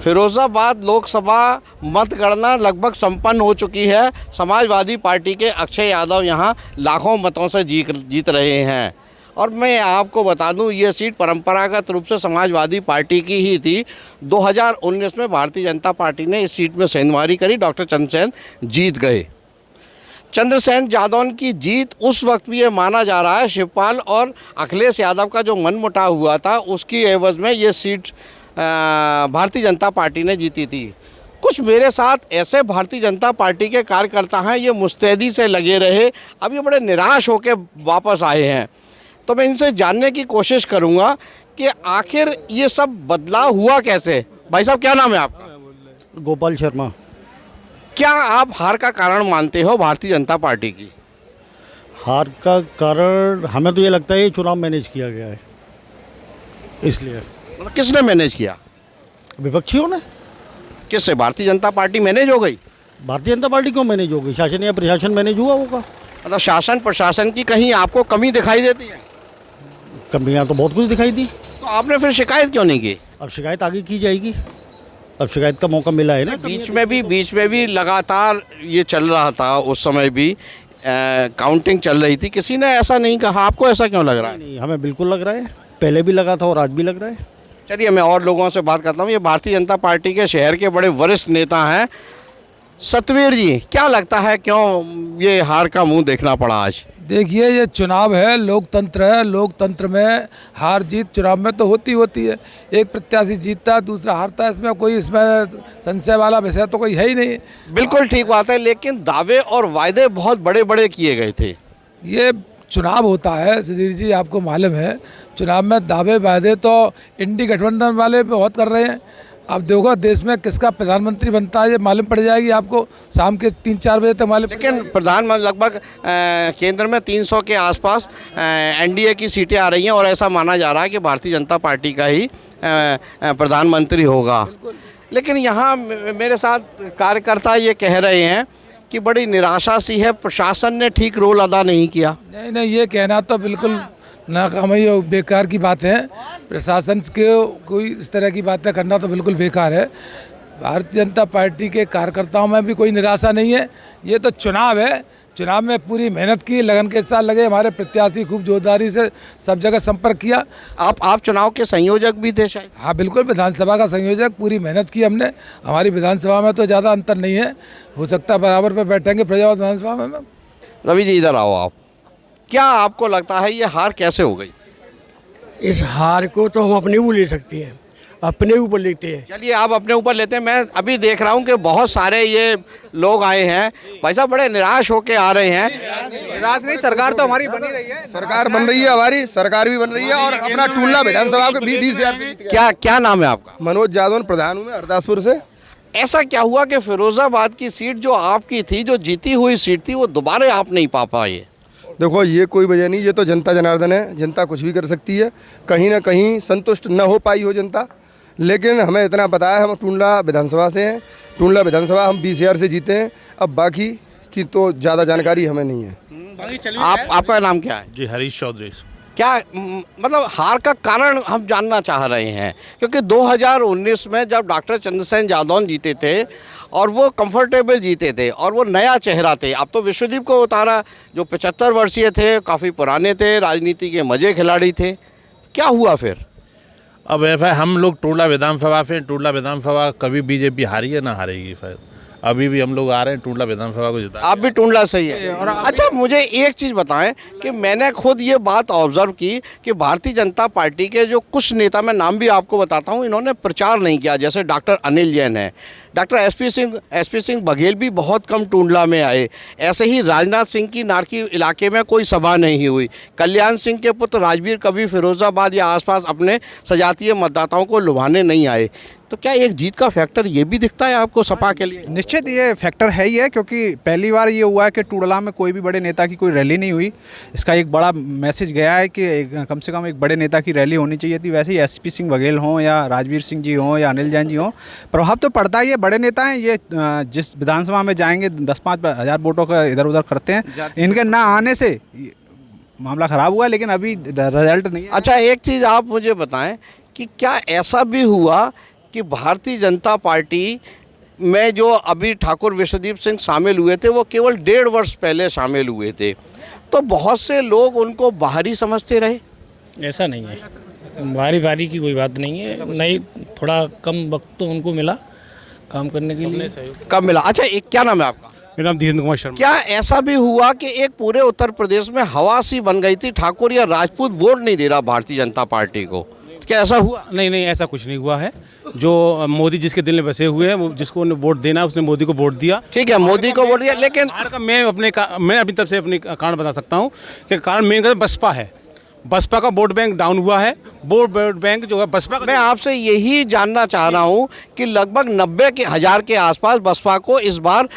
फिरोजाबाद लोकसभा मतगणना लगभग संपन्न हो चुकी है। समाजवादी पार्टी के अक्षय यादव यहाँ लाखों मतों से जीत रहे हैं। और मैं आपको बता दूं, ये सीट परंपरागत रूप से समाजवादी पार्टी की ही थी। 2019 में भारतीय जनता पार्टी ने इस सीट में सेंधमारी करी, डॉक्टर चंद्रसेन जीत गए। चंद्रसेन यादव की जीत उस वक्त भी ये माना जा रहा है शिवपाल और अखिलेश यादव का जो मनमुटाव हुआ था उसकी एवज में ये सीट भारतीय जनता पार्टी ने जीती थी। कुछ मेरे साथ ऐसे भारतीय जनता पार्टी के कार्यकर्ता हैं, ये मुस्तैदी से लगे रहे, अब ये बड़े निराश होकर वापस आए हैं। तो मैं इनसे जानने की कोशिश करूंगा कि आखिर ये सब बदलाव हुआ कैसे। भाई साहब, क्या नाम है आपका? गोपाल शर्मा। क्या आप हार का कारण मानते हो भारतीय जनता पार्टी की? हार का कारण हमें तो ये लगता है ये चुनाव मैनेज किया गया है, इसलिए। मतलब किसने मैनेज किया? विपक्षियों ने। किससे? भारतीय जनता पार्टी मैनेज हो गई? भारतीय जनता पार्टी क्यों मैनेज हो गई? शासन या प्रशासन मैनेज हुआ होगा। मतलब शासन प्रशासन की कहीं आपको कमी दिखाई देती है? कमियां तो बहुत कुछ दिखाई दी। तो आपने फिर शिकायत क्यों नहीं की? अब शिकायत आगे की जाएगी, अब शिकायत का मौका मिला है ना। बीच में भी लगातार ये चल रहा था, उस समय भी काउंटिंग चल रही थी, किसी ने ऐसा नहीं कहा। आपको ऐसा क्यों लग रहा है? नहीं, हमें बिल्कुल लग रहा है, पहले भी लगा था और आज भी लग रहा है। चलिए, मैं और लोगों से बात करता हूँ। ये भारतीय जनता पार्टी के शहर के बड़े वरिष्ठ नेता हैं, सतवीर जी। क्या लगता है क्यों ये हार का मुंह देखना पड़ा आज? देखिए, ये चुनाव है, लोकतंत्र है। लोकतंत्र में हार जीत चुनाव में तो होती है। एक प्रत्याशी जीतता है, दूसरा हारता है, इसमें कोई संशय वाला विषय तो कोई है ही नहीं। बिल्कुल ठीक बात है, लेकिन दावे और वायदे बहुत बड़े बड़े किए गए थे। ये चुनाव होता है सुधीर जी, आपको मालूम है, चुनाव में दावे वायदे तो इंडी गठबंधन वाले बहुत कर रहे हैं। अब देखो, देश में किसका प्रधानमंत्री बनता है ये मालूम पड़ जाएगी आपको शाम के 3-4 बजे तक मालूम। लेकिन प्रधानमंत्री लगभग केंद्र में 300 के आसपास एनडीए की सीटें आ रही हैं और ऐसा माना जा रहा है कि भारतीय जनता पार्टी का ही प्रधानमंत्री होगा। लेकिन यहाँ मेरे साथ कार्यकर्ता ये कह रहे हैं कि बड़ी निराशा सी है, प्रशासन ने ठीक रोल अदा नहीं किया। नहीं, ये कहना तो बिल्कुल नाकामी और बेकार की बात है। प्रशासन के कोई इस तरह की बातें करना तो बिल्कुल बेकार है। भारतीय जनता पार्टी के कार्यकर्ताओं में भी कोई निराशा नहीं है। ये तो चुनाव है, चुनाव में पूरी मेहनत की, लगन के साथ लगे। हमारे प्रत्याशी खूब जोरदारी से सब जगह संपर्क किया। आप चुनाव के संयोजक भी थे शायद? हाँ बिल्कुल, विधानसभा का संयोजक, पूरी मेहनत की हमने। हमारी विधानसभा में तो ज़्यादा अंतर नहीं है, हो सकता है बराबर पर बैठेंगे प्रजापति विधानसभा में। रवि जी, इधर आओ आप। क्या आपको लगता है ये हार कैसे हो गई? इस हार को तो हम अपने ऊपर ले सकते हैं, अपने ऊपर लेते हैं। चलिए, आप अपने ऊपर लेते हैं। मैं अभी देख रहा हूँ कि बहुत सारे ये लोग आए हैं, भाई साहब बड़े निराश होके आ रहे हैं। निराश नहीं, सरकार तो हमारी बनी रही है। सरकार बन रही है, हमारी सरकार भी बन रही है। और अपना टूंडला विधानसभा के 20,000। क्या नाम है आपका? मनोज यादव, प्रधान हूँ मैं हरदासपुर से। ऐसा क्या हुआ कि फिरोजाबाद की सीट जो आपकी थी, जो जीती हुई सीट थी, वो दोबारा आप नहीं पा पाए? देखो, ये कोई वजह नहीं, ये तो जनता जनार्दन है, जनता कुछ भी कर सकती है। कहीं ना कहीं संतुष्ट न हो पाई हो जनता, लेकिन हमें इतना पता है, हम टूंडला विधानसभा से हैं। टूंडला विधानसभा हम 20,000 से जीते हैं। अब बाकी की तो ज़्यादा जानकारी हमें नहीं है। आपका नाम क्या है? जी, हरीश चौधरी। क्या मतलब हार का कारण हम जानना चाह रहे हैं, क्योंकि 2019 में जब डॉक्टर चंद्रसेन यादव जीते थे और वो कंफर्टेबल जीते थे और वो नया चेहरा थे। अब तो विश्वदीप को उतारा, जो 75 वर्षीय थे, काफ़ी पुराने थे, राजनीति के मजे खिलाड़ी थे। क्या हुआ फिर? अब ऐसा है, हम लोग टूंडला विधानसभा से, टूंडला विधानसभा कभी बीजेपी हारी है ना हारेगी। फिर अभी भी हम लोग आ रहे हैं टूंडला विधानसभा को जिता। आप भी टूंडला सही है। अच्छा, मुझे एक चीज़ बताएं कि मैंने खुद ये बात ऑब्जर्व की कि भारतीय जनता पार्टी के जो कुछ नेता, मैं नाम भी आपको बताता हूँ, इन्होंने प्रचार नहीं किया। जैसे डॉक्टर अनिल जैन है, डॉक्टर एसपी सिंह बघेल भी बहुत कम टूंडला में आए। ऐसे ही राजनाथ सिंह की नारकी इलाके में कोई सभा नहीं हुई। कल्याण सिंह के पुत्र राजवीर कभी फिरोजाबाद या आसपास अपने सजातीय मतदाताओं को लुभाने नहीं आए। तो क्या एक जीत का फैक्टर ये भी दिखता है आपको सपा के लिए? निश्चित ये फैक्टर है ही है, क्योंकि पहली बार ये हुआ है कि टूंडला में कोई भी बड़े नेता की कोई रैली नहीं हुई। इसका एक बड़ा मैसेज गया है कि कम से कम एक बड़े नेता की रैली होनी चाहिए थी। वैसे ही एसपी सिंह बघेल हों या राजवीर सिंह जी हों या अनिल जैन जी हों, प्रभाव तो पड़ता है। ये बड़े नेता हैं, ये जिस विधानसभा में जाएंगे 10-5 हज़ार वोटों का इधर उधर करते हैं। इनके ना आने से मामला ख़राब हुआ, लेकिन अभी रिजल्ट नहीं है। अच्छा, एक चीज़ आप मुझे बताएं कि क्या ऐसा भी हुआ कि भारतीय जनता पार्टी में जो अभी ठाकुर विश्वदीप सिंह शामिल हुए थे वो केवल 1.5 वर्ष पहले शामिल हुए थे, तो बहुत से लोग उनको बाहरी समझते रहे। ऐसा नहीं है, बारी की कोई बात नहीं है। नहीं, थोड़ा कम वक्त तो उनको मिला काम करने के लिए। कब मिला? अच्छा, एक क्या नाम है आपका? मेरा नाम धीरेन्द्र कुमार शर्मा। क्या ऐसा भी हुआ कि एक पूरे उत्तर प्रदेश में हवा सी बन गई थी, ठाकुर या राजपूत वोट नहीं दे रहा भारतीय जनता पार्टी को? क्या ऐसा हुआ? नहीं, ऐसा कुछ नहीं हुआ है। जो मोदी जिसके दिल में बसे हुए हैं, वो जिसको वोट देना है उसने मोदी को वोट दिया। ठीक है, मोदी को वोट दिया, लेकिन मैं अपनी तरफ से अपनी कारण बता सकता हूँ कि कारण मेन बसपा है। बसपा का वोट बैंक डाउन हुआ है। वोट बैंक जो है बसपा का। मैं आपसे यही जानना चाह रहा हूँ कि लगभग 90,000 के आसपास बसपा को इस बार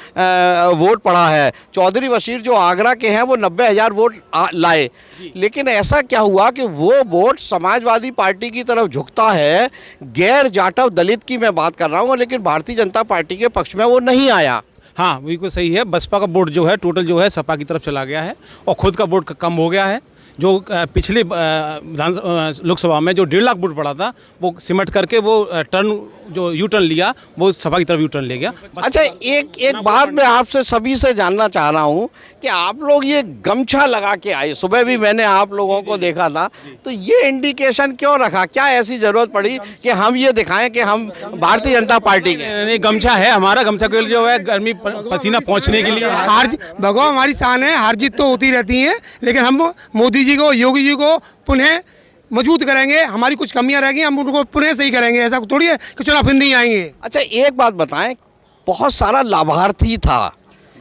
वोट पड़ा है। चौधरी बशीर जो आगरा के हैं वो 90,000 वोट लाए, लेकिन ऐसा क्या हुआ कि वो वोट समाजवादी पार्टी की तरफ झुकता है। गैर जाटव दलित की मैं बात कर रहा हूँ, लेकिन भारतीय जनता पार्टी के पक्ष में वो नहीं आया। हाँ, बिल्कुल सही है। बसपा का वोट जो है टोटल जो है सपा की तरफ चला गया है और खुद का वोट कम हो गया है। जो पिछले लोकसभा में जो 1.5 लाख वोट पड़ा था वो सिमट करके वो यू टर्न लिया, वो सभा की तरफ यू टर्न ले गया। अच्छा, एक बात मैं आपसे सभी से जानना चाह रहा हूँ कि आप लोग ये गमछा लगा के आए, सुबह भी मैंने आप लोगों को देखा था, तो ये इंडिकेशन क्यों रखा? क्या ऐसी ज़रूरत पड़ी कि हम ये दिखाएं कि हम भारतीय जनता पार्टी के? नहीं, गमछा है हमारा। गमछा के जो है गर्मी पसीना पहुँचने के लिए। भगवान हमारी शान है, हार जीत तो होती रहती है, लेकिन हम मोदी जी को, योगी जी को पुनः मजबूत करेंगे। हमारी कुछ कमियां रहेंगी, हम उनको पुनः सही करेंगे। ऐसा थोड़ी है कि चुनाव फिर नहीं आएंगे। अच्छा, एक बात बताएं, बहुत सारा लाभार्थी था,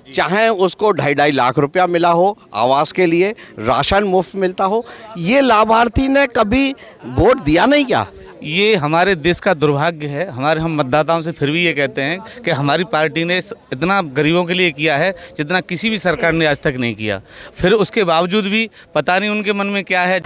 चाहे उसको 2.5 लाख रुपया मिला हो आवास के लिए, राशन मुफ्त मिलता हो, ये लाभार्थी ने कभी वोट दिया नहीं क्या? ये हमारे देश का दुर्भाग्य है। हम मतदाताओं से फिर भी ये कहते हैं कि हमारी पार्टी ने इतना गरीबों के लिए किया है जितना किसी भी सरकार ने आज तक नहीं किया। फिर उसके बावजूद भी पता नहीं उनके मन में क्या है।